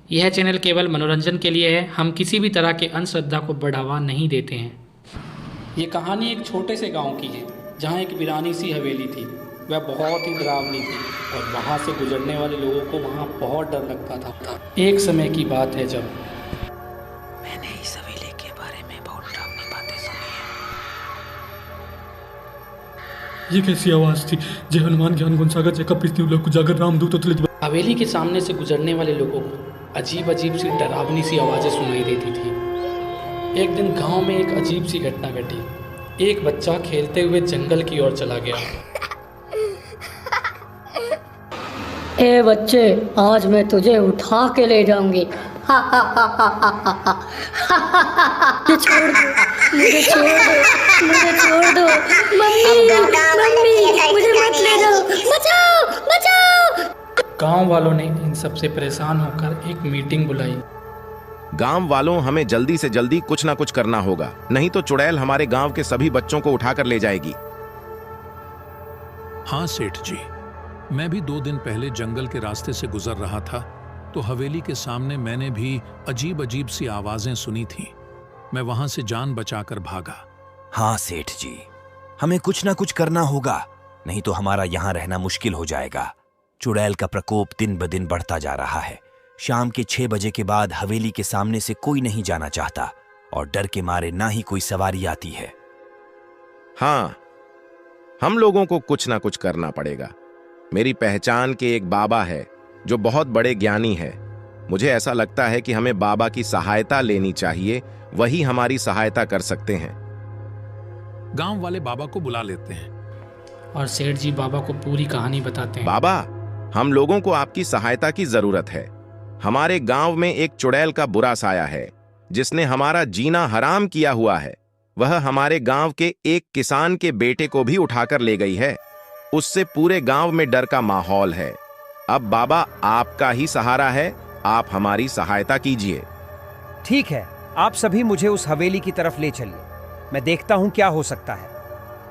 यह चैनल केवल मनोरंजन के लिए है। हम किसी भी तरह के अंधश्रद्धा को बढ़ावा नहीं देते हैं। ये कहानी एक छोटे से गांव की है जहां एक वीरानी सी हवेली थी। वह बहुत ही डरावनी थी और वहां से गुजरने वाले लोगों को वहां बहुत डर लगता था। एक समय की बात है जब मैंने इस हवेली के बारे में बहुत डरावनी बातें सुनी है। ये कैसी आवाज थी? जय हनुमान ज्ञान गुण सागर जय कपीस लोक जागर रामदूत अतुलित। हवेली के सामने से गुजरने वाले लोगों को अजीब अजीब सी डरावनी सी आवाज़ें सुनाई देती थी। एक दिन गांव में एक अजीब सी घटना घटी। एक बच्चा खेलते हुए जंगल की ओर चला गया। ए बच्चे, आज मैं तुझे उठा के ले जाऊंगी। हा हा हा हा हा हा हा। मुझे छोड़ दो, मुझे छोड़ दो, मुझे छोड़ दो। मम्मी, मम्मी, मुझे मत ले जाओ, बचाओ, बचाओ। गांव वालों ने इन सब से परेशान होकर एक मीटिंग बुलाई। गांव वालों, हमें जल्दी से जल्दी कुछ ना कुछ करना होगा, नहीं तो चुड़ैल हमारे गांव के सभी बच्चों को उठाकर ले जाएगी। हाँ सेठ जी, मैं भी 2 दिन पहले जंगल के रास्ते से गुजर रहा था तो हवेली के सामने मैंने भी अजीब अजीब सी आवाजें सुनी थी। मैं वहां से जान बचाकर भागा। हाँ सेठ जी, हमें कुछ ना कुछ करना होगा, नहीं तो हमारा यहाँ रहना मुश्किल हो जाएगा। चुड़ैल का प्रकोप दिन ब दिन बढ़ता जा रहा है। शाम के 6 बजे के बाद हवेली के सामने से कोई नहीं जाना चाहता और डर के मारे ना ही कोई सवारी आती है। हाँ, हम लोगों को कुछ ना कुछ करना पड़ेगा। मेरी पहचान के एक बाबा है जो बहुत बड़े ज्ञानी है। मुझे ऐसा लगता है कि हमें बाबा की सहायता लेनी चाहिए, वही हमारी सहायता कर सकते हैं। गांव वाले बाबा को बुला लेते हैं और सेठ जी बाबा को पूरी कहानी बताते हैं। बाबा, हम लोगों को आपकी सहायता की जरूरत है। हमारे गांव में एक चुड़ैल का बुरा साया है जिसने हमारा जीना हराम किया हुआ है। वह हमारे गांव के एक किसान के बेटे को भी उठाकर ले गई है। उससे पूरे गांव में डर का माहौल है। अब बाबा, आपका ही सहारा है, आप हमारी सहायता कीजिए। ठीक है, आप सभी मुझे उस हवेली की तरफ ले चलिए। मैं देखता हूं क्या हो सकता है।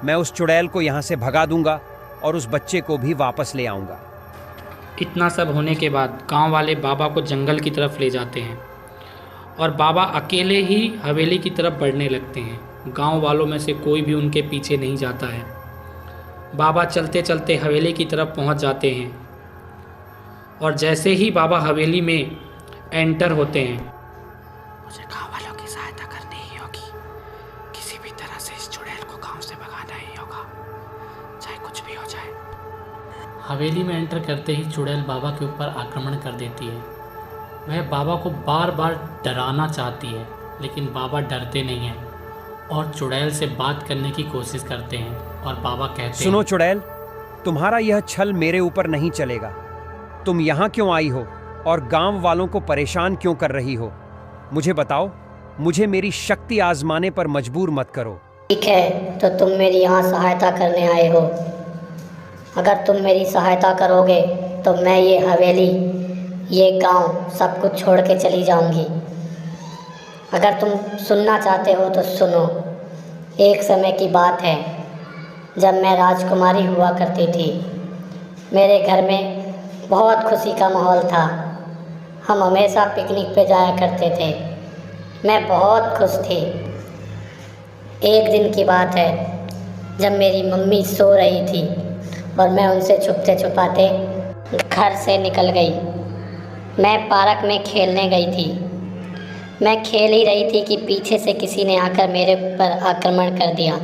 मैं उस चुड़ैल को यहां से भगा दूंगा और उस बच्चे को भी वापस ले आऊंगा। इतना सब होने के बाद गांव वाले बाबा को जंगल की तरफ ले जाते हैं और बाबा अकेले ही हवेली की तरफ बढ़ने लगते हैं। गांव वालों में से कोई भी उनके पीछे नहीं जाता है। बाबा चलते चलते हवेली की तरफ पहुंच जाते हैं और जैसे ही बाबा हवेली में एंटर होते हैं, मुझे गांव वालों की सहायता करनी ही होगी। किसी भी तरह से इस चुड़ैल को गांव से भगाना ही होगा, चाहे कुछ भी हो जाए। हवेली में एंटर करते ही चुड़ैल बाबा के ऊपर आक्रमण कर देती है। वह बाबा को बार बार डराना चाहती है, लेकिन बाबा डरते नहीं हैं और चुड़ैल से बात करने की कोशिश करते हैं और बाबा कहते हैं, सुनो चुड़ैल, तुम्हारा यह छल मेरे ऊपर नहीं चलेगा। तुम यहाँ क्यों आई हो और गांव वालों को परेशान क्यों कर रही हो? मुझे बताओ, मुझे मेरी शक्ति आजमाने पर मजबूर मत करो। ठीक है, तो तुम मेरी यहाँ सहायता करने आए हो। अगर तुम मेरी सहायता करोगे तो मैं ये हवेली, ये गांव सब कुछ छोड़ के चली जाऊंगी। अगर तुम सुनना चाहते हो तो सुनो। एक समय की बात है जब मैं राजकुमारी हुआ करती थी। मेरे घर में बहुत खुशी का माहौल था। हम हमेशा पिकनिक पे जाया करते थे। मैं बहुत खुश थी। एक दिन की बात है जब मेरी मम्मी सो रही थी और मैं उनसे छुपते छुपाते घर से निकल गई। मैं पार्क में खेलने गई थी। मैं खेल ही रही थी कि पीछे से किसी ने आकर मेरे पर आक्रमण कर दिया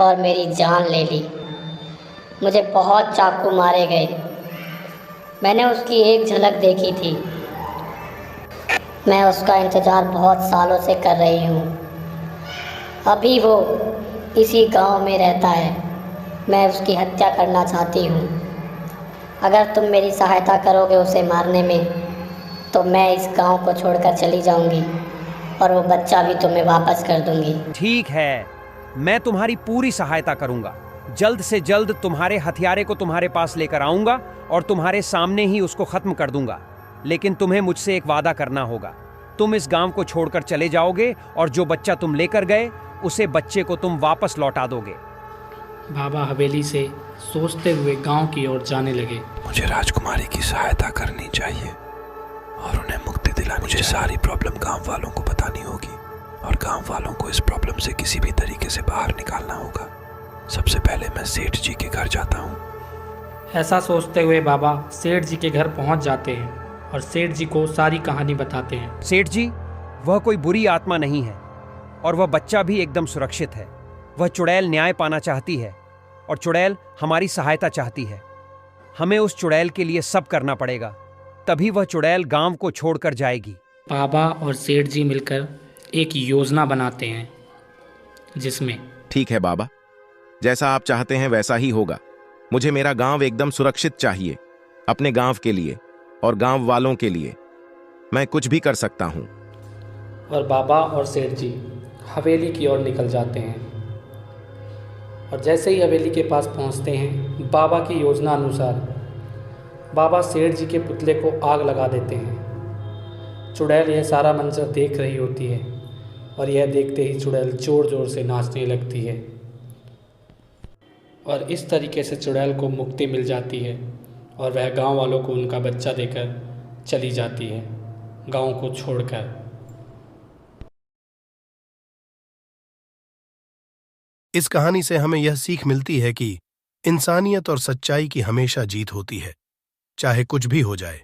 और मेरी जान ले ली। मुझे बहुत चाकू मारे गए। मैंने उसकी एक झलक देखी थी। मैं उसका इंतज़ार बहुत सालों से कर रही हूँ। अभी वो इसी गांव में रहता है। मैं उसकी हत्या करना चाहती हूँ। अगर तुम मेरी सहायता करोगे उसे मारने में तो मैं इस गांव को छोड़कर चली जाऊंगी और वो बच्चा भी तुम्हें वापस कर दूंगी। ठीक है, मैं तुम्हारी पूरी सहायता करूंगा। जल्द से जल्द तुम्हारे हथियारे को तुम्हारे पास लेकर आऊंगा और तुम्हारे सामने ही उसको खत्म कर दूंगा। लेकिन तुम्हें मुझसे एक वादा करना होगा। तुम इस गांव को छोड़कर चले जाओगे और जो बच्चा तुम लेकर गए उसे बच्चे को तुम वापस लौटा दोगे। बाबा हवेली से सोचते हुए गांव की ओर जाने लगे। मुझे राजकुमारी की सहायता करनी चाहिए और उन्हें मुझे सारी प्रॉब्लम गांव वालों को बतानी होगी और गांव वालों को इस प्रॉब्लम से किसी भी तरीके से बाहर निकालना होगा। सबसे पहले मैं सेठ जी के घर जाता हूँ। ऐसा सोचते हुए बाबा सेठ जी के घर पहुंच जाते हैं और सेठ जी को सारी कहानी बताते हैं। सेठ जी, वह कोई बुरी आत्मा नहीं है और वह बच्चा भी एकदम सुरक्षित है। वह चुड़ैल न्याय पाना चाहती है और चुड़ैल हमारी सहायता चाहती है। हमें उस चुड़ैल के लिए सब करना पड़ेगा, तभी वह चुड़ैल गांव को छोड़कर जाएगी। बाबा और सेठ जी मिलकर एक योजना बनाते हैं जिसमें ठीक है बाबा, जैसा आप चाहते हैं वैसा ही होगा। मुझे मेरा गांव एकदम सुरक्षित चाहिए, अपने गांव के लिए और गांव वालों के लिए मैं कुछ भी कर सकता हूं। और बाबा और सेठ जी हवेली की ओर निकल जाते हैं और जैसे ही हवेली के पास पहुंचते हैं, बाबा की योजना अनुसार बाबा सेठ जी के पुतले को आग लगा देते हैं। चुड़ैल यह सारा मंजर देख रही होती है और यह देखते ही चुड़ैल ज़ोर ज़ोर से नाचने लगती है और इस तरीके से चुड़ैल को मुक्ति मिल जाती है और वह गांव वालों को उनका बच्चा देकर चली जाती है, गांव को छोड़कर। इस कहानी से हमें यह सीख मिलती है कि इंसानियत और सच्चाई की हमेशा जीत होती है। चाहे कुछ भी हो जाए,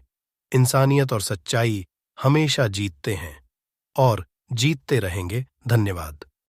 इंसानियत और सच्चाई हमेशा जीतते हैं और जीतते रहेंगे। धन्यवाद।